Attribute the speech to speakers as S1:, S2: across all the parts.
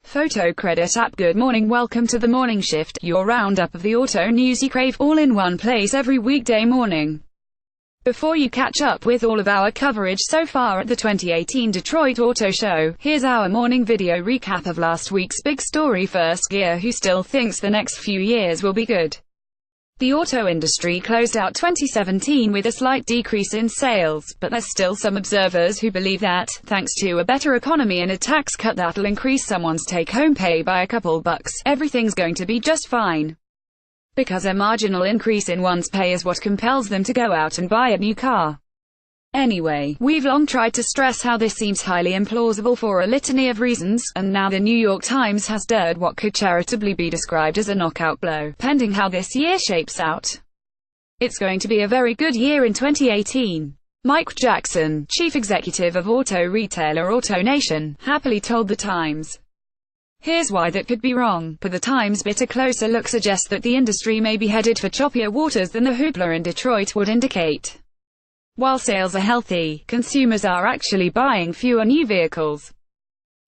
S1: Photo credit app. Good morning, welcome to the Morning Shift, your roundup of the auto news you crave, all in one place every weekday morning. Before you catch up with all of our coverage so far at the 2018 Detroit Auto Show, here's our morning video recap of last week's big story. First Gear, who still thinks the next few years will be good. The auto industry closed out 2017 with a slight decrease in sales, but there's still some observers who believe that, thanks to a better economy and a tax cut that'll increase someone's take-home pay by a couple bucks, everything's going to be just fine. Because a marginal increase in one's pay is what compels them to go out and buy a new car. Anyway, we've long tried to stress how this seems highly implausible for a litany of reasons, and now the New York Times has dared what could charitably be described as a knockout blow, pending how this year shapes out. It's going to be a very good year in 2018. Mike Jackson, chief executive of auto retailer AutoNation, happily told the Times. Here's why that could be wrong, but the Times' bit a closer look suggests that the industry may be headed for choppier waters than the hoopla in Detroit would indicate. While sales are healthy, consumers are actually buying fewer new vehicles.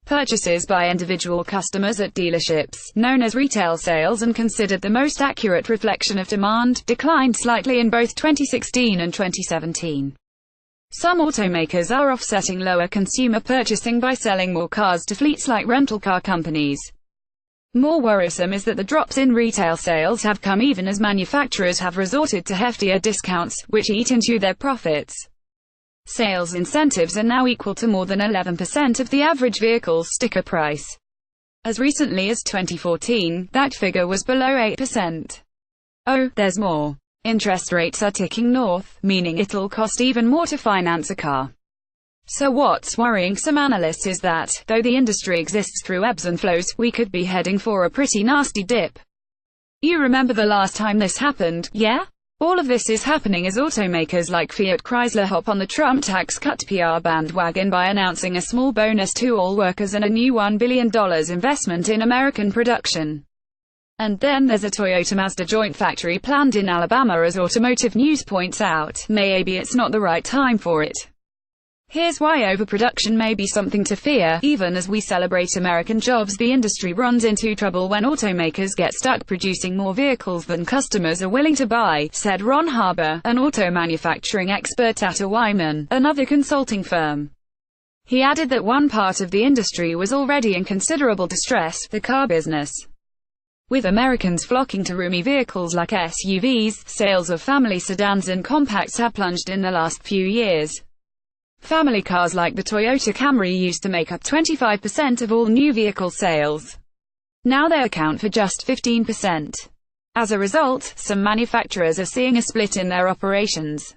S1: Purchases by individual customers at dealerships, known as retail sales and considered the most accurate reflection of demand, declined slightly in both 2016 and 2017. Some automakers are offsetting lower consumer purchasing by selling more cars to fleets like rental car companies. More worrisome is that the drops in retail sales have come even as manufacturers have resorted to heftier discounts, which eat into their profits. Sales incentives are now equal to more than 11% of the average vehicle's sticker price. As recently as 2014, that figure was below 8%. Oh, there's more. Interest rates are ticking north, meaning it'll cost even more to finance a car. So what's worrying some analysts is that, though the industry exists through ebbs and flows, we could be heading for a pretty nasty dip. You remember the last time this happened, yeah? All of this is happening as automakers like Fiat Chrysler hop on the Trump tax cut PR bandwagon by announcing a small bonus to all workers and a new $1 billion investment in American production. And then there's a Toyota-Mazda joint factory planned in Alabama. As Automotive News points out, maybe it's not the right time for it. Here's why overproduction may be something to fear. Even as we celebrate American jobs, the industry runs into trouble when automakers get stuck producing more vehicles than customers are willing to buy, said Ron Harbour, an auto manufacturing expert at Wyman, another consulting firm. He added that one part of the industry was already in considerable distress, the car business. With Americans flocking to roomy vehicles like SUVs, sales of family sedans and compacts have plunged in the last few years. Family cars like the Toyota Camry used to make up 25% of all new vehicle sales. Now they account for just 15%. As a result, some manufacturers are seeing a split in their operations.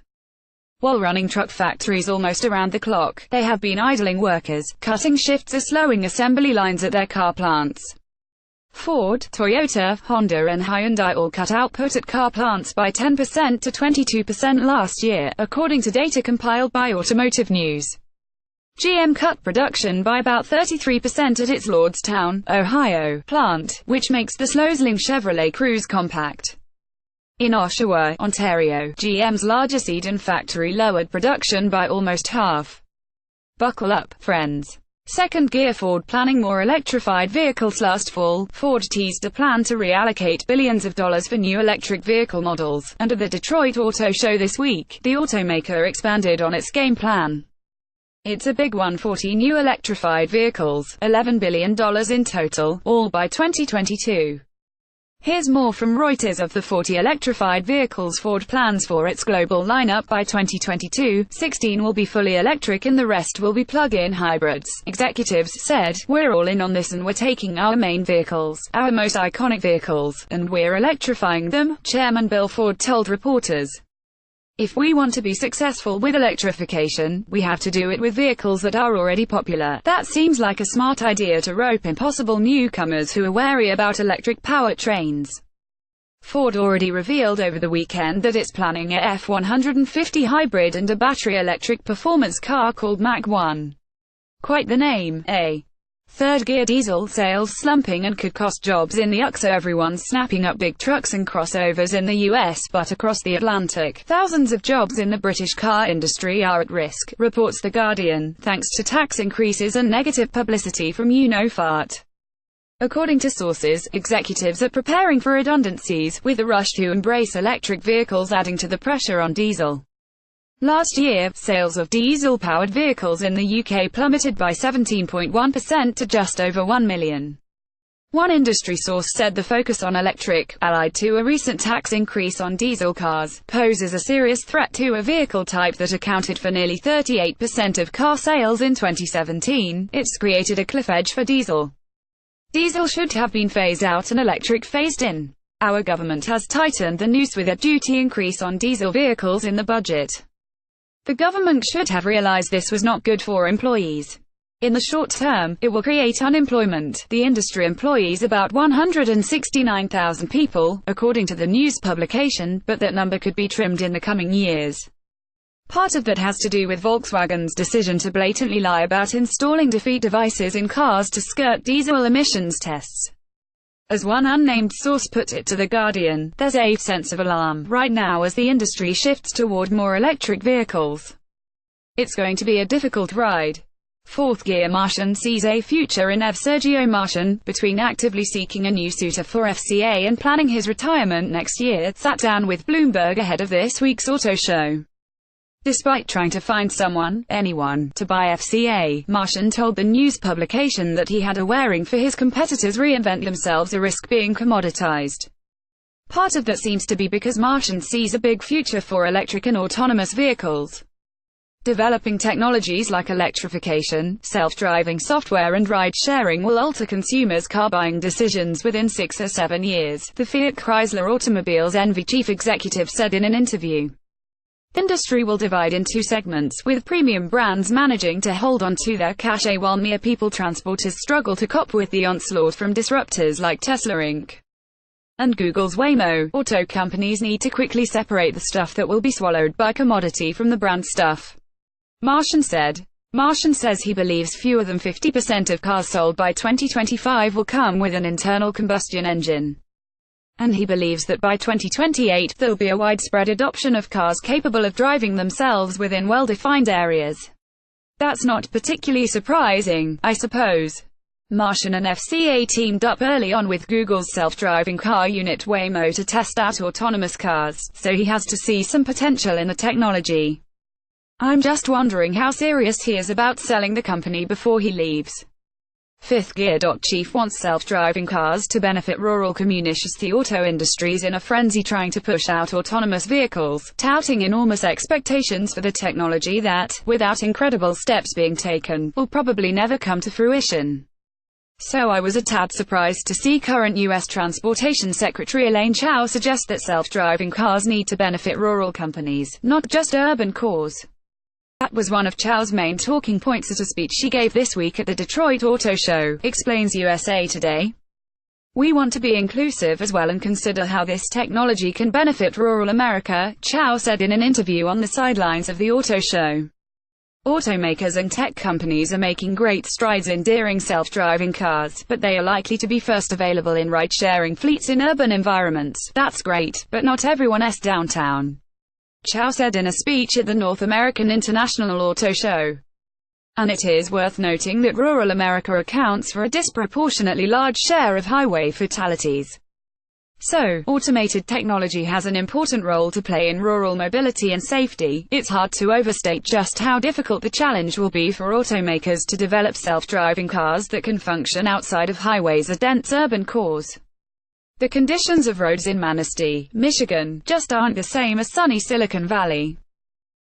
S1: While running truck factories almost around the clock, they have been idling workers, cutting shifts or slowing assembly lines at their car plants. Ford, Toyota, Honda and Hyundai all cut output at car plants by 10% to 22% last year, according to data compiled by Automotive News. GM cut production by about 33% at its Lordstown, Ohio, plant, which makes the Slowsling Chevrolet Cruze compact. In Oshawa, Ontario, GM's larger Eden factory lowered production by almost half. Buckle up, friends. Second Gear. Ford planning more electrified vehicles. Last fall, Ford teased a plan to reallocate billions of dollars for new electric vehicle models, and at the Detroit Auto Show this week, the automaker expanded on its game plan. It's a big one: 40 new electrified vehicles, $11 billion in total, all by 2022. Here's more from Reuters. Of the 40 electrified vehicles Ford plans for its global lineup by 2022, 16 will be fully electric and the rest will be plug-in hybrids. Executives said, "We're all in on this and we're taking our main vehicles, our most iconic vehicles, and we're electrifying them," Chairman Bill Ford told reporters. "If we want to be successful with electrification, we have to do it with vehicles that are already popular. That seems like a smart idea to rope in possible newcomers who are wary about electric powertrains." Ford already revealed over the weekend that it's planning a F-150 hybrid and a battery electric performance car called Mach 1. Quite the name, eh? Third Gear. Diesel sales slumping and could cost jobs in the UXA. Everyone's snapping up big trucks and crossovers in the US, but across the Atlantic, thousands of jobs in the British car industry are at risk, reports The Guardian, thanks to tax increases and negative publicity from you know fart. According to sources, executives are preparing for redundancies, with the rush to embrace electric vehicles adding to the pressure on diesel. Last year, sales of diesel-powered vehicles in the UK plummeted by 17.1% to just over 1 million. One industry source said the focus on electric, allied to a recent tax increase on diesel cars, poses a serious threat to a vehicle type that accounted for nearly 38% of car sales in 2017. It's created a cliff edge for diesel. Diesel should have been phased out and electric phased in. Our government has tightened the noose with a duty increase on diesel vehicles in the budget. The government should have realized this was not good for employees. In the short term, it will create unemployment. The industry employs about 169,000 people, according to the news publication, but that number could be trimmed in the coming years. Part of that has to do with Volkswagen's decision to blatantly lie about installing defeat devices in cars to skirt diesel emissions tests. As one unnamed source put it to The Guardian, there's a sense of alarm right now as the industry shifts toward more electric vehicles. It's going to be a difficult ride. Fourth Gear Martian sees a future in EV. Sergio Martian, between actively seeking a new suitor for FCA and planning his retirement next year, sat down with Bloomberg ahead of this week's auto show. Despite trying to find anyone, to buy FCA, Martian told the news publication that he had a wearing for his competitors reinvent themselves a risk being commoditized. Part of that seems to be because Martian sees a big future for electric and autonomous vehicles. Developing technologies like electrification, self-driving software and ride-sharing will alter consumers' car buying decisions within 6 or 7 years, the Fiat Chrysler Automobiles NV chief executive said in an interview. Industry will divide in two segments, with premium brands managing to hold on to their cachet while mere people transporters struggle to cope with the onslaught from disruptors like Tesla Inc. and Google's Waymo. Auto companies need to quickly separate the stuff that will be swallowed by commodity from the brand stuff, Martian said. Martian says he believes fewer than 50% of cars sold by 2025 will come with an internal combustion engine. And he believes that by 2028 there'll be a widespread adoption of cars capable of driving themselves within well-defined areas. That's not particularly surprising, I suppose. Martian and FCA teamed up early on with Google's self-driving car unit Waymo to test out autonomous cars, so he has to see some potential in the technology. I'm just wondering how serious he is about selling the company before he leaves. Fifth Gear. Chief wants self-driving cars to benefit rural communities. The auto industry's in a frenzy trying to push out autonomous vehicles, touting enormous expectations for the technology that, without incredible steps being taken, will probably never come to fruition. So I was a tad surprised to see current U.S. Transportation Secretary Elaine Chao suggest that self-driving cars need to benefit rural companies, not just urban cores. That was one of Chao's main talking points at a speech she gave this week at the Detroit Auto Show, explains USA Today. We want to be inclusive as well and consider how this technology can benefit rural America, Chao said in an interview on the sidelines of the auto show. Automakers and tech companies are making great strides in endearing self-driving cars, but they are likely to be first available in ride-sharing fleets in urban environments. That's great, but not everyone's downtown, Chao said in a speech at the North American International Auto Show. And it is worth noting that rural America accounts for a disproportionately large share of highway fatalities. So, automated technology has an important role to play in rural mobility and safety. It's hard to overstate just how difficult the challenge will be for automakers to develop self-driving cars that can function outside of highways or dense urban cores. The conditions of roads in Manistee, Michigan, just aren't the same as sunny Silicon Valley.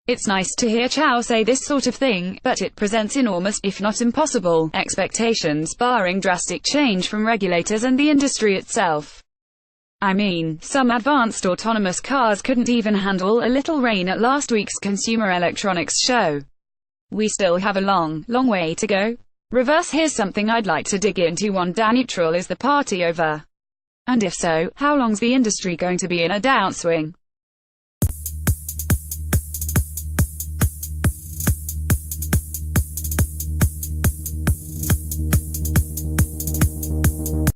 S1: It's nice to hear Chao say this sort of thing, but it presents enormous, if not impossible, expectations barring drastic change from regulators and the industry itself. I mean, some advanced autonomous cars couldn't even handle a little rain at last week's Consumer Electronics Show. We still have a long way to go. Reverse. Here's something I'd like to dig into. Neutral. Is the party over? And if so, how long's the industry going to be in a downswing?